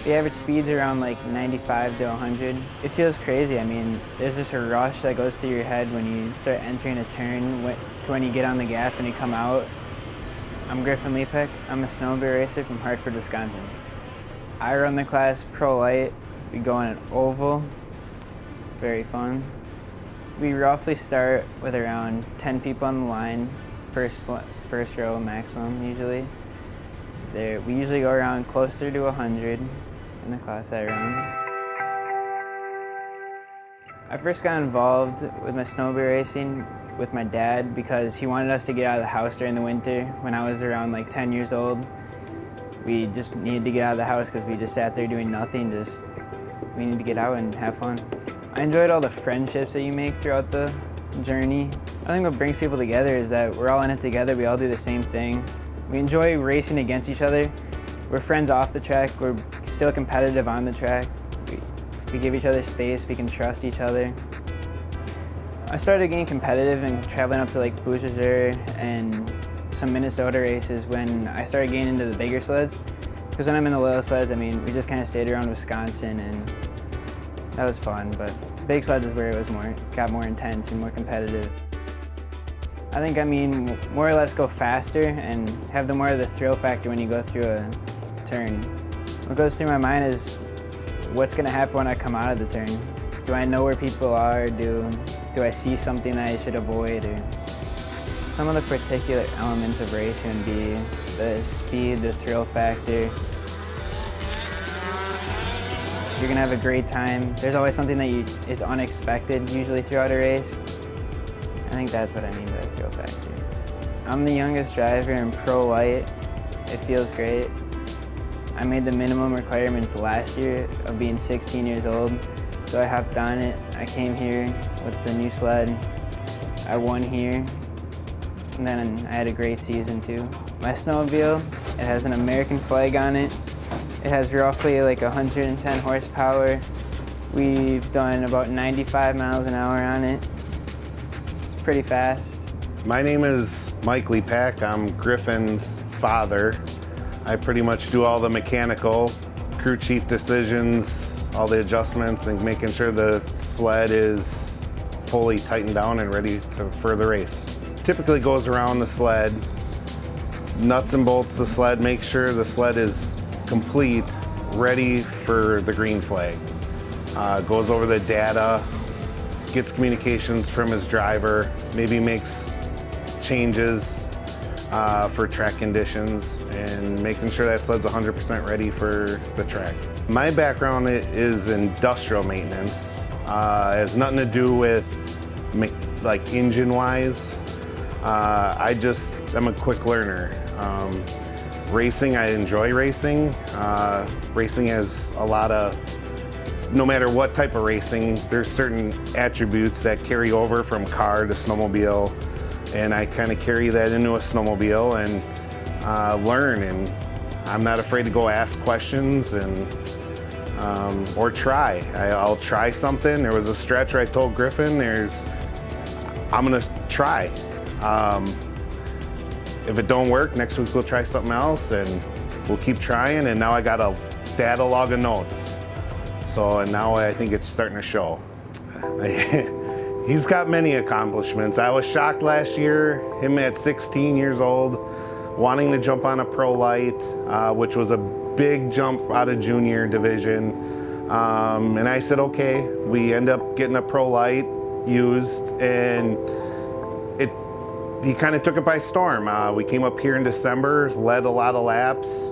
The average speed's around like 95 to 100. It feels crazy. I mean, there's just a rush that goes through your head when you start entering a turn to when you get on the gas, when you come out. I'm Griffin Lepick. I'm a snowmobile racer from Hartford, Wisconsin. I run the class Pro Light. We go on an oval. It's very fun. We roughly start with around 10 people on the line, first row maximum usually. We usually go around closer to 100 in the class I run. I first got involved with my snowmobile racing with my dad because he wanted us to get out of the house during the winter. When I was around like 10 years old, we just needed to get out of the house because we just sat there doing nothing. We needed to get out and have fun. I enjoyed all the friendships that you make throughout the journey. I think what brings people together is that we're all in it together. We all do the same thing. We enjoy racing against each other. We're friends off the track. We're still competitive on the track. We give each other space. We can trust each other. I started getting competitive and traveling up to like Boucher and some Minnesota races when I started getting into the bigger sleds. Because when I'm in the little sleds, I mean, we just kind of stayed around Wisconsin and that was fun. But big sleds is where it got more intense and more competitive. I think, more or less go faster and have more of the thrill factor when you go through a turn. What goes through my mind is what's going to happen when I come out of the turn. Do I know where people are? Do I see something that I should avoid? Or some of the particular elements of racing would be the speed, the thrill factor. You're going to have a great time. There's always something that is unexpected usually throughout a race. I think that's what I mean by thrill factor. I'm the youngest driver in Pro Light. It feels great. I made the minimum requirements last year of being 16 years old, so I hopped on it. I came here with the new sled. I won here, and then I had a great season too. My snowmobile, it has an American flag on it. It has roughly like 110 horsepower. We've done about 95 miles an hour on it. Pretty fast. My name is Mike Lepak. I'm Griffin's father. I pretty much do all the mechanical, crew chief decisions, all the adjustments, and making sure the sled is fully tightened down and ready for the race. Typically goes around the sled, nuts and bolts the sled, make sure the sled is complete, ready for the green flag. Goes over the data, gets communications from his driver, maybe makes changes for track conditions, and making sure that sled's 100% ready for the track. My background is industrial maintenance. It has nothing to do with like engine-wise. I'm a quick learner. Racing, I enjoy racing. Racing has a lot of no matter what type of racing, there's certain attributes that carry over from car to snowmobile, and I kind of carry that into a snowmobile and learn, and I'm not afraid to go ask questions and or try. I'll try something. There was a stretch where I told Griffin, I'm gonna try. If it don't work, next week we'll try something else and we'll keep trying, and now I got a data log of notes. And now I think it's starting to show. He's got many accomplishments. I was shocked last year, him at 16 years old, wanting to jump on a Pro Light, which was a big jump out of junior division. And I said, okay. We end up getting a Pro Light used, and he kind of took it by storm. We came up here in December, led a lot of laps,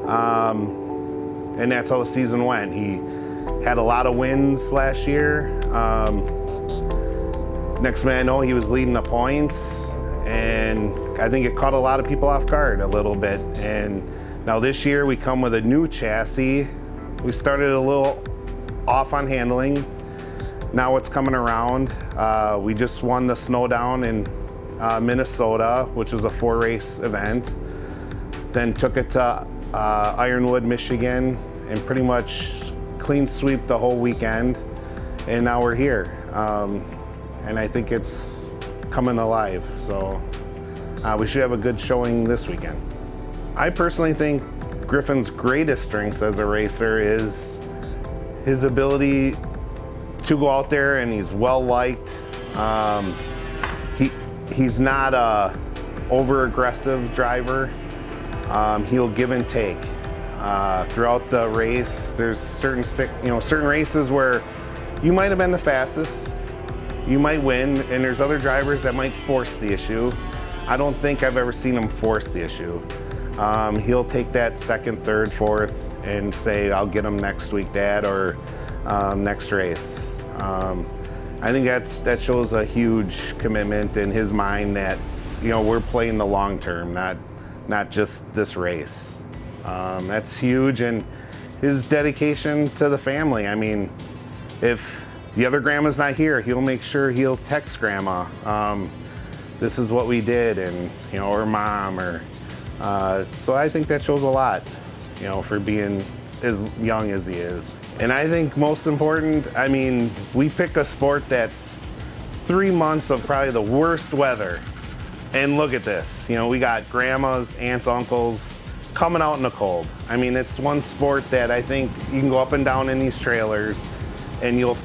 and that's how the season went. He had a lot of wins last year. Next man I know, he was leading the points, and I think it caught a lot of people off guard a little bit. And now this year we come with a new chassis. We started a little off on handling. Now it's coming around. We just won the Snowdown in Minnesota, which was a 4-race event. Then took it to Ironwood, Michigan, and pretty much clean sweep the whole weekend, and now we're here. And I think it's coming alive, so we should have a good showing this weekend. I personally think Griffin's greatest strengths as a racer is his ability to go out there, and he's well liked. He's not a over-aggressive driver. He'll give and take throughout the race. There's certain races where you might have been the fastest, you might win, and there's other drivers that might force the issue. I don't think I've ever seen him force the issue. He'll take that second, third, fourth, and say, "I'll get him next week, Dad," or next race. I think that shows a huge commitment in his mind that, we're playing the long term, not just this race. That's huge, and his dedication to the family. I mean, if the other grandma's not here, he'll make sure he'll text grandma, "This is what we did," and or mom, or so I think that shows a lot, for being as young as he is. And I think most important, I mean, we pick a sport that's 3 months of probably the worst weather. And look at this, we got grandmas, aunts, uncles coming out in the cold. I mean, it's one sport that I think you can go up and down in these trailers and you'll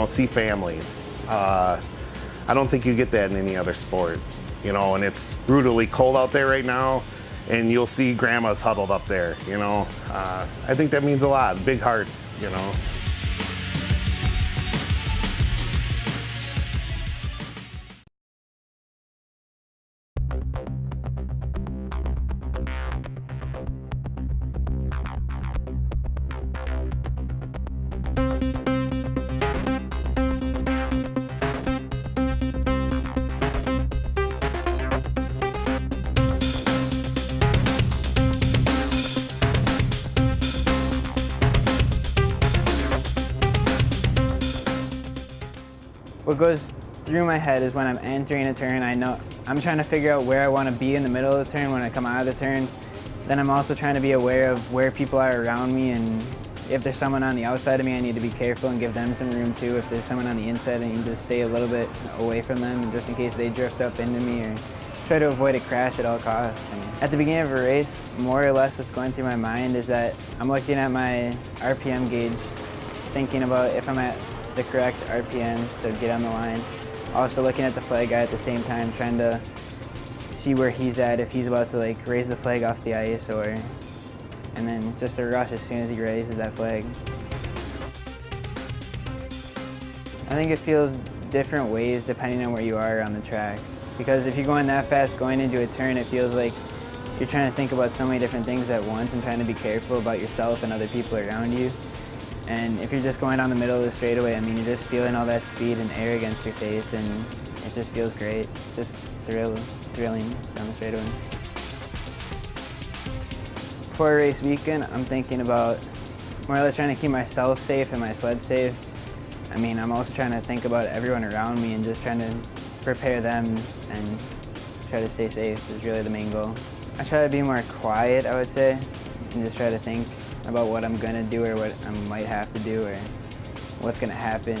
see families. I don't think you get that in any other sport, and it's brutally cold out there right now, and you'll see grandmas huddled up there, I think that means a lot, big hearts, What goes through my head is when I'm entering a turn, I know I'm trying to figure out where I want to be in the middle of the turn when I come out of the turn. Then I'm also trying to be aware of where people are around me, and if there's someone on the outside of me, I need to be careful and give them some room too. If there's someone on the inside, I need to stay a little bit away from them just in case they drift up into me, or try to avoid a crash at all costs. And at the beginning of a race, more or less what's going through my mind is that I'm looking at my RPM gauge, thinking about if I'm at the correct RPMs to get on the line. Also looking at the flag guy at the same time, trying to see where he's at, if he's about to raise the flag off the ice, and then just a rush as soon as he raises that flag. I think it feels different ways depending on where you are on the track. Because if you're going that fast going into a turn, it feels like you're trying to think about so many different things at once and trying to be careful about yourself and other people around you. And if you're just going down the middle of the straightaway, I mean, you're just feeling all that speed and air against your face, and it just feels great. Just thrilling down the straightaway. For a race weekend, I'm thinking about more or less trying to keep myself safe and my sled safe. I mean, I'm also trying to think about everyone around me and just trying to prepare them and try to stay safe is really the main goal. I try to be more quiet, I would say, and just try to think about what I'm gonna do or what I might have to do or what's gonna happen.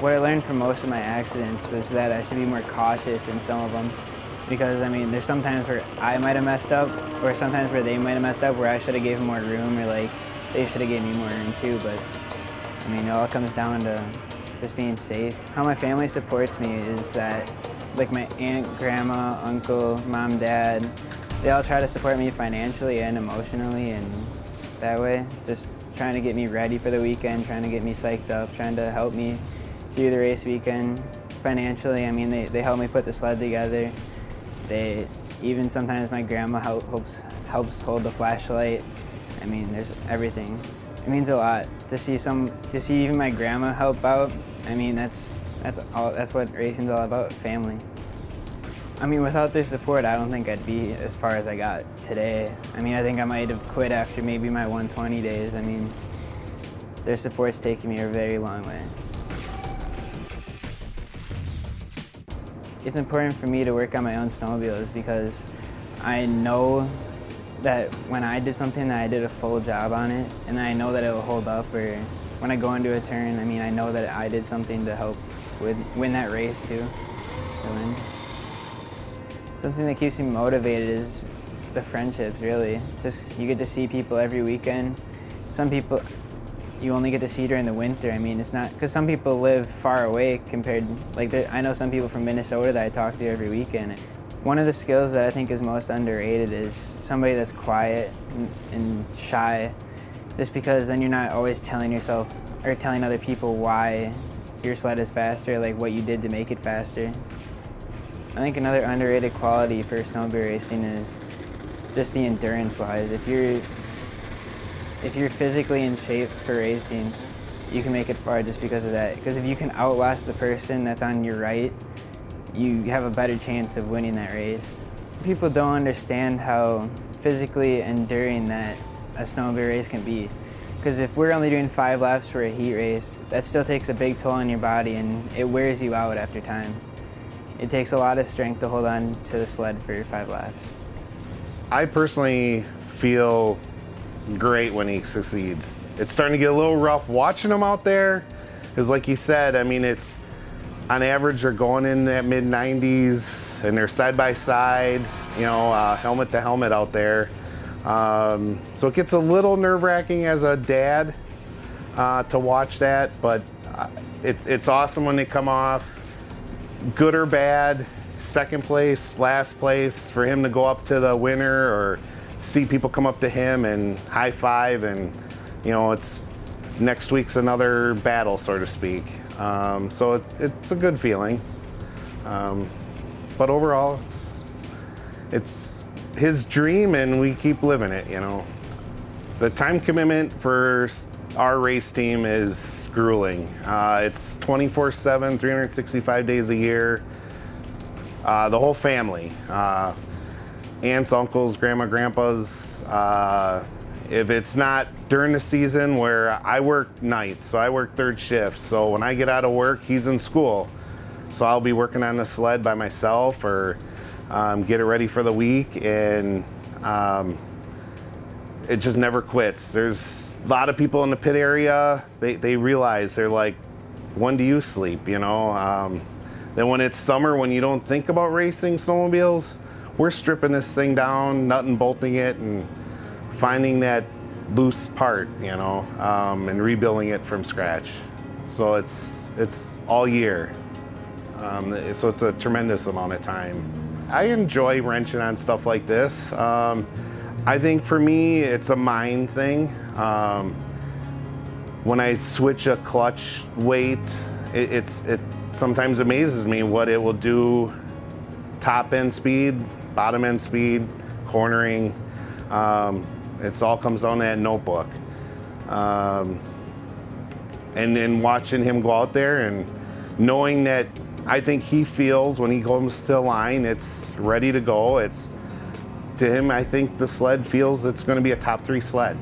What I learned from most of my accidents was that I should be more cautious in some of them, because I mean, there's sometimes where I might have messed up, or sometimes where they might have messed up, where I should have gave them more room, or they should have gave me more room too. But I mean, it all comes down to just being safe. How my family supports me is that, my aunt, grandma, uncle, mom, dad, they all try to support me financially and emotionally, and that way, just trying to get me ready for the weekend, trying to get me psyched up, trying to help me through the race weekend financially. I mean, they help me put the sled together. Even sometimes my grandma helps hold the flashlight. I mean, there's everything. It means a lot to see even my grandma help out. I mean, that's what racing's all about, family. I mean, without their support, I don't think I'd be as far as I got today. I mean, I think I might have quit after maybe my 120 days. I mean, their support's taken me a very long way. It's important for me to work on my own snowmobiles because I know that when I did something that I did a full job on it, and I know that it will hold up, or when I go into a turn, I know that I did something to help win that race too. To win. Something that keeps me motivated is the friendships, really. Just you get to see people every weekend. Some people you only get to see during the winter. It's not, because some people live far away compared, I know some people from Minnesota that I talk to every weekend. One of the skills that I think is most underrated is somebody that's quiet and shy, just because then you're not always telling yourself or telling other people why your sled is faster, like what you did to make it faster. I think another underrated quality for snowmobile racing is just the endurance-wise. If you're physically in shape for racing, you can make it far just because of that. Because if you can outlast the person that's on your right, you have a better chance of winning that race. People don't understand how physically enduring that a snowmobile race can be. Because if we're only doing 5 laps for a heat race, that still takes a big toll on your body and it wears you out after time. It takes a lot of strength to hold on to the sled for 5 laps. I personally feel great when he succeeds. It's starting to get a little rough watching him out there, because like you said, it's on average they're going in that mid-90s and they're side by side, helmet to helmet out there. So it gets a little nerve-wracking as a dad to watch that, but it's awesome when they come off, good or bad, second place, last place, for him to go up to the winner or see people come up to him and high five, and it's next week's another battle, so to speak. So it's a good feeling. But overall, it's his dream, and we keep living it. The time commitment for our race team is grueling. It's 24/7, 365 days a year. The whole family. Aunts, uncles, grandma, grandpas. If it's not during the season, where I work nights, so I work third shift. So when I get out of work, he's in school. So I'll be working on the sled by myself, or get it ready for the week, and it just never quits. There's a lot of people in the pit area, they realize, they're like, when do you sleep, Then when it's summer, when you don't think about racing snowmobiles, we're stripping this thing down, nut and bolting it, and finding that loose part, and rebuilding it from scratch. So it's all year. So it's a tremendous amount of time. I enjoy wrenching on stuff like this. I think for me, it's a mind thing. When I switch a clutch weight, it sometimes amazes me what it will do. Top end speed, bottom end speed, cornering. It all comes on that notebook. And then watching him go out there and knowing that I think he feels when he comes to the line, it's ready to go. To him, I think the sled feels it's going to be a top 3 sled.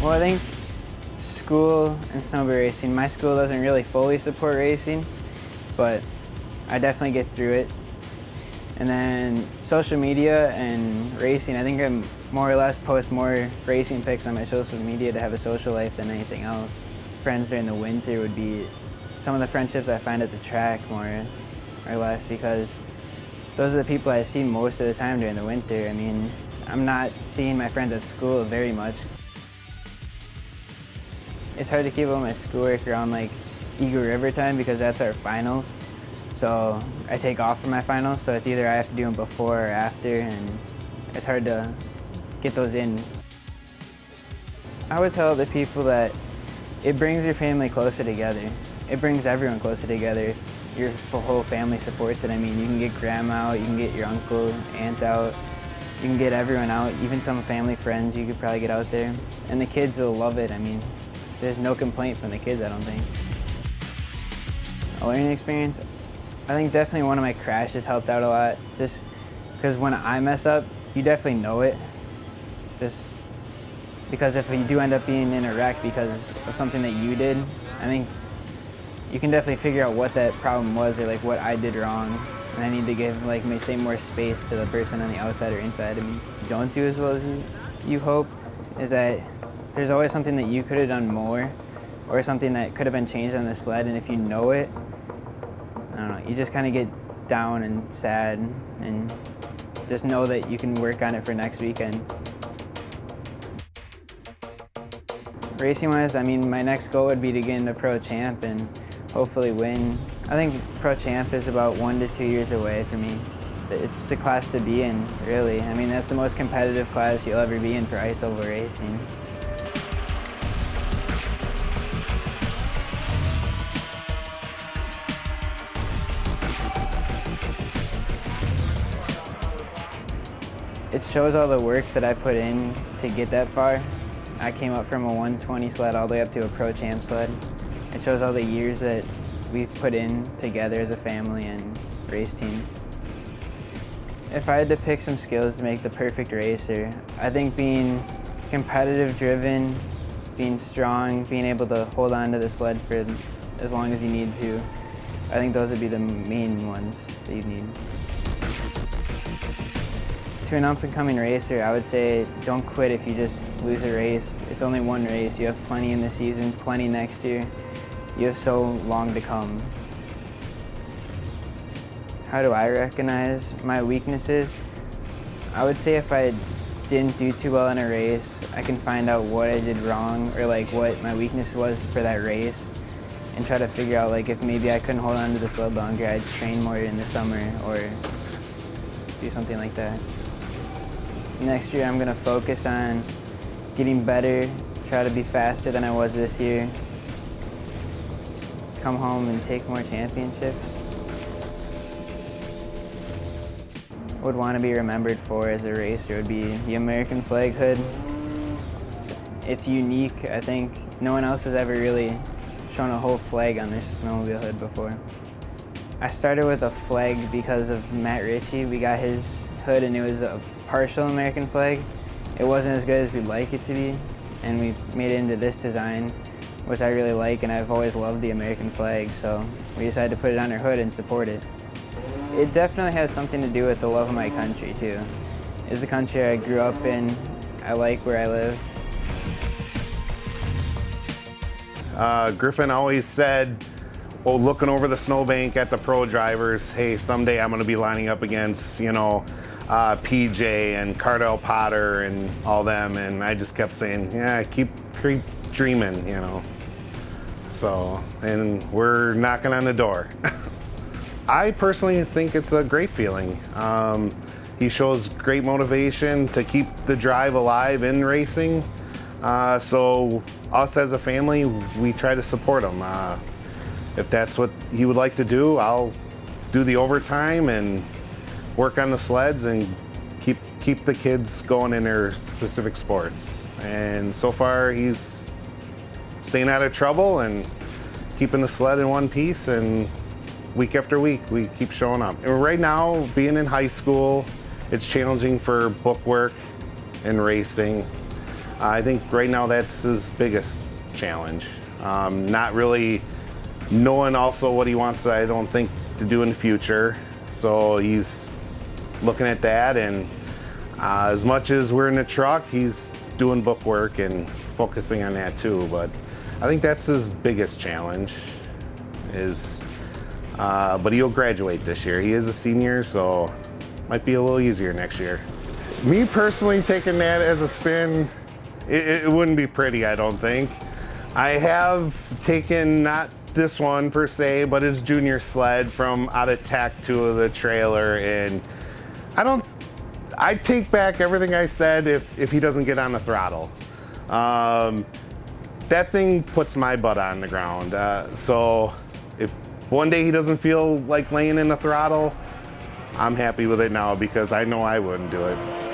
Well, I think school and snowmobile racing, my school doesn't really fully support racing, but I definitely get through it. And then social media and racing, I think I more or less post more racing pics on my social media to have a social life than anything else. Friends during the winter would be some of the friendships I find at the track, more or less, because those are the people I see most of the time during the winter. I'm not seeing my friends at school very much. It's hard to keep up with my schoolwork around Eagle River time because that's our finals. So I take off for my finals, so it's either I have to do them before or after, and it's hard to get those in. I would tell the people that it brings your family closer together. It brings everyone closer together if your whole family supports it. I mean, you can get grandma out, you can get your uncle, aunt out, you can get everyone out, even some family friends you could probably get out there. And the kids will love it. I mean, there's no complaint from the kids, I don't think. A learning experience, I think definitely one of my crashes helped out a lot, just because when I mess up, you definitely know it. Just because if you do end up being in a wreck because of something that you did, I think you can definitely figure out what that problem was or like what I did wrong. And I need to give, like, may say more space to the person on the outside or inside of me. Don't do as well as you hoped is that there's always something that you could have done more or something that could have been changed on the sled, and if you know it, I don't know, you just kind of get down and sad and just know that you can work on it for next weekend. Racing-wise, I mean, my next goal would be to get into Pro Champ and hopefully win. I think Pro Champ is about 1 to 2 years away for me. It's the class to be in, really. I mean, that's the most competitive class you'll ever be in for ice oval racing. It shows all the work that I put in to get that far. I came up from a 120 sled all the way up to a Pro Champ sled. It shows all the years that we've put in together as a family and race team. If I had to pick some skills to make the perfect racer, I think being competitive driven, being strong, being able to hold on to the sled for as long as you need to, I think those would be the main ones that you need. To an up-and-coming racer, I would say don't quit if you just lose a race. It's only one race. You have plenty in the season, plenty next year. You have so long to come. How do I recognize my weaknesses? I would say if I didn't do too well in a race, I can find out what I did wrong or like what my weakness was for that race and try to figure out like if maybe I couldn't hold on to the sled longer, I'd train more in the summer or do something like that. Next year, I'm going to focus on getting better, try to be faster than I was this year, come home and take more championships. What I would want to be remembered for as a racer would be the American flag hood. It's unique. I think no one else has ever really shown a whole flag on their snowmobile hood before. I started with a flag because of Matt Ritchie. We got his hood and it was a partial American flag. It wasn't as good as we'd like it to be, and we made it into this design, which I really like, and I've always loved the American flag, so we decided to put it on our hood and support it. It definitely has something to do with the love of my country too. It's the country I grew up in. I like where I live. Griffin always said, oh, looking over the snowbank at the pro drivers, hey, someday I'm going to be lining up against, you know, PJ and Cardell Potter and all them, and I just kept saying, yeah, keep dreaming, you know. So, and we're knocking on the door. I personally think it's a great feeling. He shows great motivation to keep the drive alive in racing. So us as a family, we try to support him. If that's what he would like to do, I'll do the overtime and work on the sleds and keep the kids going in their specific sports. And so far he's staying out of trouble and keeping the sled in one piece, and week after week we keep showing up. And right now, being in high school, it's challenging for book work and racing. I think right now that's his biggest challenge. Not really knowing also what he wants to, I don't think, to do in the future. So he's looking at that, and as much as we're in the truck, he's doing book work and focusing on that too. But I think that's his biggest challenge but he'll graduate this year. He is a senior, so might be a little easier next year. Me personally, taking that as a spin, it wouldn't be pretty, I don't think. I have taken not this one per se, but his junior sled from out of tack 2 of the trailer. And I take back everything I said if he doesn't get on the throttle. That thing puts my butt on the ground. So if one day he doesn't feel like laying in the throttle, I'm happy with it now because I know I wouldn't do it.